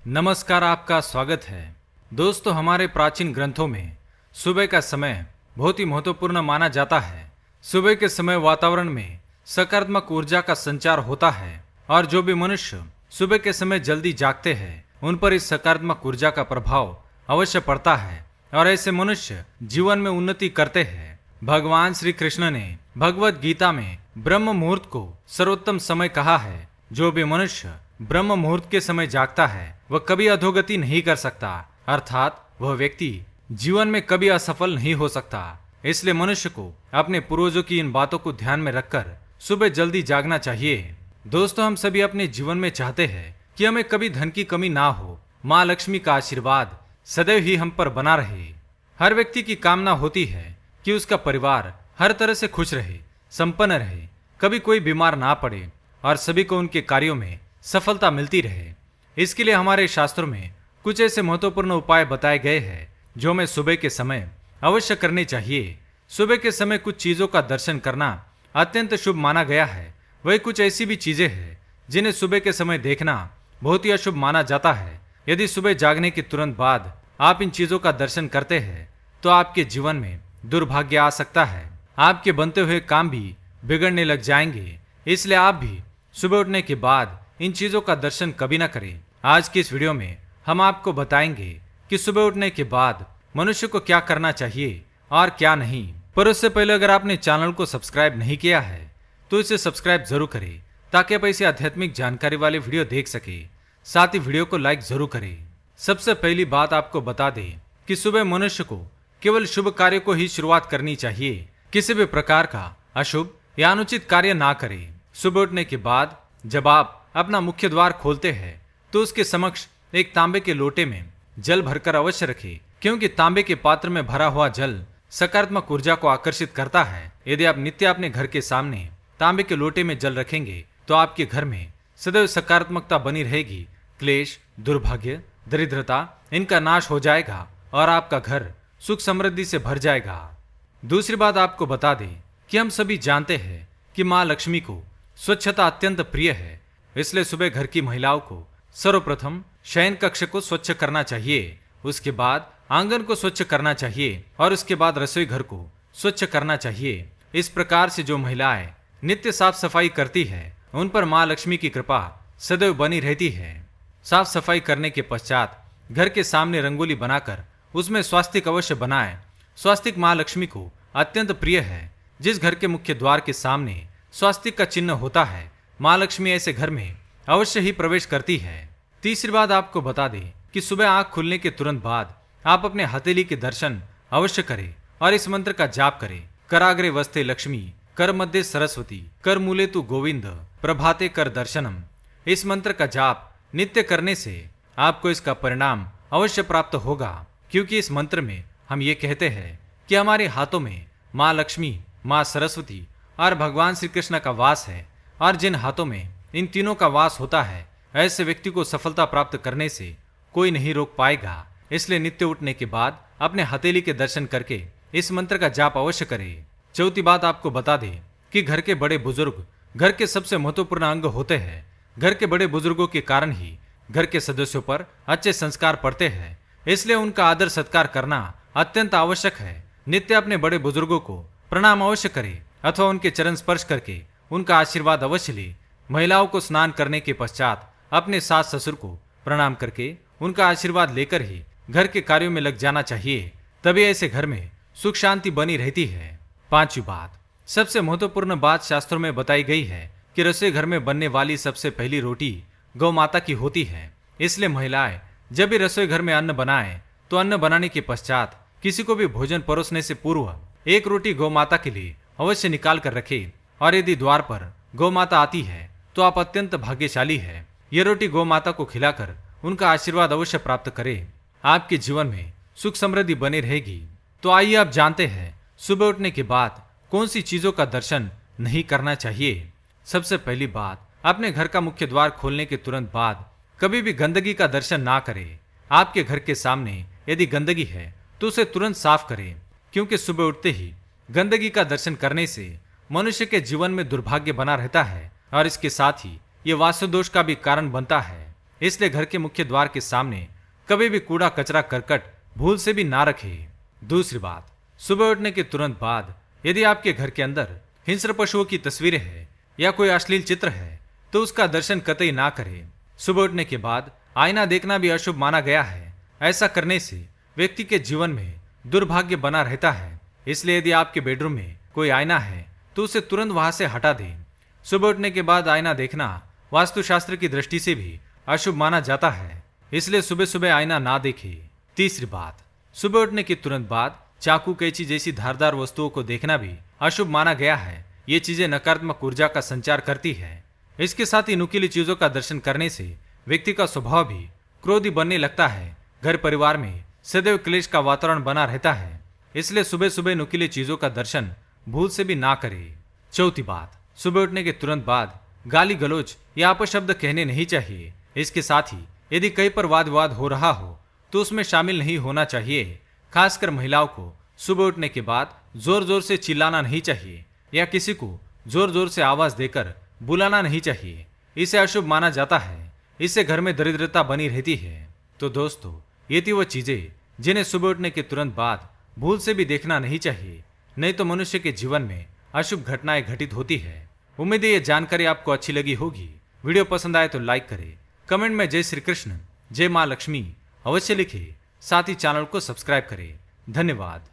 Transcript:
नमस्कार, आपका स्वागत है। दोस्तों, हमारे प्राचीन ग्रंथों में सुबह का समय बहुत ही महत्वपूर्ण माना जाता है। सुबह के समय वातावरण में सकारात्मक ऊर्जा का संचार होता है और जो भी मनुष्य सुबह के समय जल्दी जागते हैं उन पर इस सकारात्मक ऊर्जा का प्रभाव अवश्य पड़ता है और ऐसे मनुष्य जीवन में उन्नति करते हैं। भगवान श्री कृष्ण ने भगवत गीता में ब्रह्म मुहूर्त को सर्वोत्तम समय कहा है। जो भी मनुष्य ब्रह्म मुहूर्त के समय जागता है वह कभी अधोगति नहीं कर सकता, अर्थात वह व्यक्ति जीवन में कभी असफल नहीं हो सकता। इसलिए मनुष्य को अपने पूर्वजों की इन बातों को ध्यान में रखकर सुबह जल्दी जागना चाहिए। दोस्तों, हम सभी अपने जीवन में चाहते हैं कि हमें कभी धन की कमी ना हो, माँ लक्ष्मी का आशीर्वाद सदैव ही हम पर बना रहे। हर व्यक्ति की कामना होती है कि उसका परिवार हर तरह से खुश रहे, संपन्न रहे, कभी कोई बीमार ना पड़े और सभी को उनके कार्यों में सफलता मिलती रहे। इसके लिए हमारे शास्त्रों में कुछ ऐसे महत्वपूर्ण उपाय बताए गए हैं जो हमें सुबह के समय अवश्य करने चाहिए। सुबह के समय कुछ चीजों का दर्शन करना अत्यंत शुभ माना गया है। वही कुछ ऐसी भी चीजें हैं जिन्हें सुबह के समय देखना बहुत ही अशुभ माना जाता है। यदि सुबह जागने के तुरंत बाद आप इन चीजों का दर्शन करते हैं तो आपके जीवन में दुर्भाग्य आ सकता है। आपके बनते हुए काम भी बिगड़ने लग जाएंगे। इसलिए आप भी सुबह उठने के बाद इन चीजों का दर्शन कभी ना करें। आज की इस वीडियो में हम आपको बताएंगे कि सुबह उठने के बाद मनुष्य को क्या करना चाहिए और क्या नहीं। पर उससे पहले अगर आपने चैनल को सब्सक्राइब नहीं किया है तो इसे सब्सक्राइब जरूर करें ताकि आप ऐसी आध्यात्मिक जानकारी वाले वीडियो देख सके। साथ ही वीडियो को लाइक जरूर करें। सबसे पहली बात आपको बता दें कि सुबह मनुष्य को केवल शुभ कार्य को ही शुरुआत करनी चाहिए। किसी भी प्रकार का अशुभ या अनुचित कार्य ना करें। सुबह उठने के बाद जब आप अपना मुख्य द्वार खोलते हैं तो उसके समक्ष एक तांबे के लोटे में जल भरकर अवश्य रखें, क्योंकि तांबे के पात्र में भरा हुआ जल सकारात्मक ऊर्जा को आकर्षित करता है। यदि आप नित्य अपने घर के सामने तांबे के लोटे में जल रखेंगे तो आपके घर में सदैव सकारात्मकता बनी रहेगी। क्लेश, दुर्भाग्य, दरिद्रता इनका नाश हो जाएगा और आपका घर सुख समृद्धि से भर जाएगा। दूसरी बात आपको बता दें कि हम सभी जानते हैं कि माँ लक्ष्मी को स्वच्छता अत्यंत प्रिय है। इसलिए सुबह घर की महिलाओं को सर्वप्रथम शयन कक्ष को स्वच्छ करना चाहिए, उसके बाद आंगन को स्वच्छ करना चाहिए और उसके बाद रसोई घर को स्वच्छ करना चाहिए। इस प्रकार से जो महिलाएं नित्य साफ सफाई करती है उन पर माँ लक्ष्मी की कृपा सदैव बनी रहती है। साफ सफाई करने के पश्चात घर के सामने रंगोली बनाकर उसमें स्वास्तिक अवश्य बनाएं। स्वास्तिक माँ लक्ष्मी को अत्यंत प्रिय है। जिस घर के मुख्य द्वार के सामने स्वास्तिक का चिन्ह होता है माँ लक्ष्मी ऐसे घर में अवश्य ही प्रवेश करती है। तीसरी बात आपको बता दें कि सुबह आंख खुलने के तुरंत बाद आप अपने हथेली के दर्शन अवश्य करें और इस मंत्र का जाप करें। कराग्रे वस्ते लक्ष्मी, कर मध्य सरस्वती, कर मूले तु गोविंद, प्रभाते कर दर्शनम। इस मंत्र का जाप नित्य करने से आपको इसका परिणाम अवश्य प्राप्त होगा, क्योंकि इस मंत्र में हम ये कहते हैं कि हमारे हाथों में माँ लक्ष्मी, माँ सरस्वती और भगवान श्री कृष्ण का वास है और जिन हाथों में इन तीनों का वास होता है ऐसे व्यक्ति को सफलता प्राप्त करने से कोई नहीं रोक पाएगा। इसलिए नित्य उठने के बाद अपने हथेली के दर्शन करके इस मंत्र का जाप अवश्य करें। चौथी बात आपको बता दें कि घर के बड़े बुजुर्ग घर के सबसे महत्वपूर्ण अंग होते हैं। घर के बड़े बुजुर्गों के कारण ही घर के सदस्यों पर अच्छे संस्कार पड़ते हैं। इसलिए उनका आदर सत्कार करना अत्यंत आवश्यक है। नित्य अपने बड़े बुजुर्गों को प्रणाम अवश्य करें अथवा उनके चरण स्पर्श करके उनका आशीर्वाद अवश्य ले। महिलाओं को स्नान करने के पश्चात अपने सास ससुर को प्रणाम करके उनका आशीर्वाद लेकर ही घर के कार्यों में लग जाना चाहिए, तभी ऐसे घर में सुख शांति बनी रहती है। पांचवी बात, सबसे महत्वपूर्ण बात शास्त्रों में बताई गई है कि रसोई घर में बनने वाली सबसे पहली रोटी गौ माता की होती है। इसलिए महिलाएं जब भी रसोई घर में अन्न बनाएं तो अन्न बनाने के पश्चात किसी को भी भोजन परोसने से पूर्व एक रोटी गौ माता के लिए अवश्य निकाल कर रखें और यदि द्वार पर गौ माता आती है तो आप अत्यंत भाग्यशाली है। ये रोटी गौ माता को खिलाकर उनका आशीर्वाद अवश्य प्राप्त करें। आपके जीवन में सुख समृद्धि बनी रहेगी। तो आइए आप जानते हैं सुबह उठने के बाद कौन सी चीजों का दर्शन नहीं करना चाहिए। सबसे पहली बात, अपने घर का मुख्य द्वार खोलने के तुरंत बाद कभी भी गंदगी का दर्शन ना करें। आपके घर के सामने यदि गंदगी है तो उसे तुरंत साफ करें, क्योंकि सुबह उठते ही गंदगी का दर्शन करने से मनुष्य के जीवन में दुर्भाग्य बना रहता है और इसके साथ ही ये वास्तु दोष का भी कारण बनता है। इसलिए घर के मुख्य द्वार के सामने कभी भी कूड़ा कचरा करकट भूल से भी ना रखे। दूसरी बात, सुबह उठने के तुरंत बाद यदि आपके घर के अंदर हिंस्र पशुओं की तस्वीरें हैं या कोई अश्लील चित्र है तो उसका दर्शन कतई ना करें। सुबह उठने के बाद आईना देखना भी अशुभ माना गया है। ऐसा करने से व्यक्ति के जीवन में दुर्भाग्य बना रहता है। इसलिए यदि आपके बेडरूम में कोई आईना है तो उसे तुरंत वहां से हटा दें। सुबह उठने के बाद आईना देखना वास्तुशास्त्र की दृष्टि से भी अशुभ माना जाता है, इसलिए सुबह सुबह आईना ना देखें। तीसरी बात, सुबह उठने के तुरंत बाद चाकू कैंची जैसी धारदार वस्तुओं को देखना भी अशुभ माना गया है। ये चीजें नकारात्मक ऊर्जा का संचार करती है। इसके साथ ही नुकीली चीजों का दर्शन करने से व्यक्ति का स्वभाव भी क्रोधी बनने लगता है। घर परिवार में सदैव क्लेश का वातावरण बना रहता है, इसलिए सुबह सुबह नुकीली चीजों का दर्शन भूल से भी ना करें। चौथी बात, सुबह उठने के तुरंत बाद गाली गलौज या अपशब्द कहने नहीं चाहिए। इसके साथ ही यदि कहीं पर वाद विवाद हो रहा हो तो उसमें शामिल नहीं होना चाहिए। खासकर महिलाओं को सुबह उठने के बाद जोर जोर से चिल्लाना नहीं चाहिए या किसी को जोर जोर से आवाज देकर बुलाना नहीं चाहिए। इसे अशुभ माना जाता है। इससे घर में दरिद्रता बनी रहती है। तो दोस्तों, ये थी वो चीजें जिन्हें सुबह उठने के तुरंत बाद भूल से भी देखना नहीं चाहिए, नहीं तो मनुष्य के जीवन में अशुभ घटनाएं घटित होती है। उम्मीद है ये जानकारी आपको अच्छी लगी होगी। वीडियो पसंद आए तो लाइक करें, कमेंट में जय श्री कृष्ण, जय मां लक्ष्मी अवश्य लिखें। साथ ही चैनल को सब्सक्राइब करें। धन्यवाद।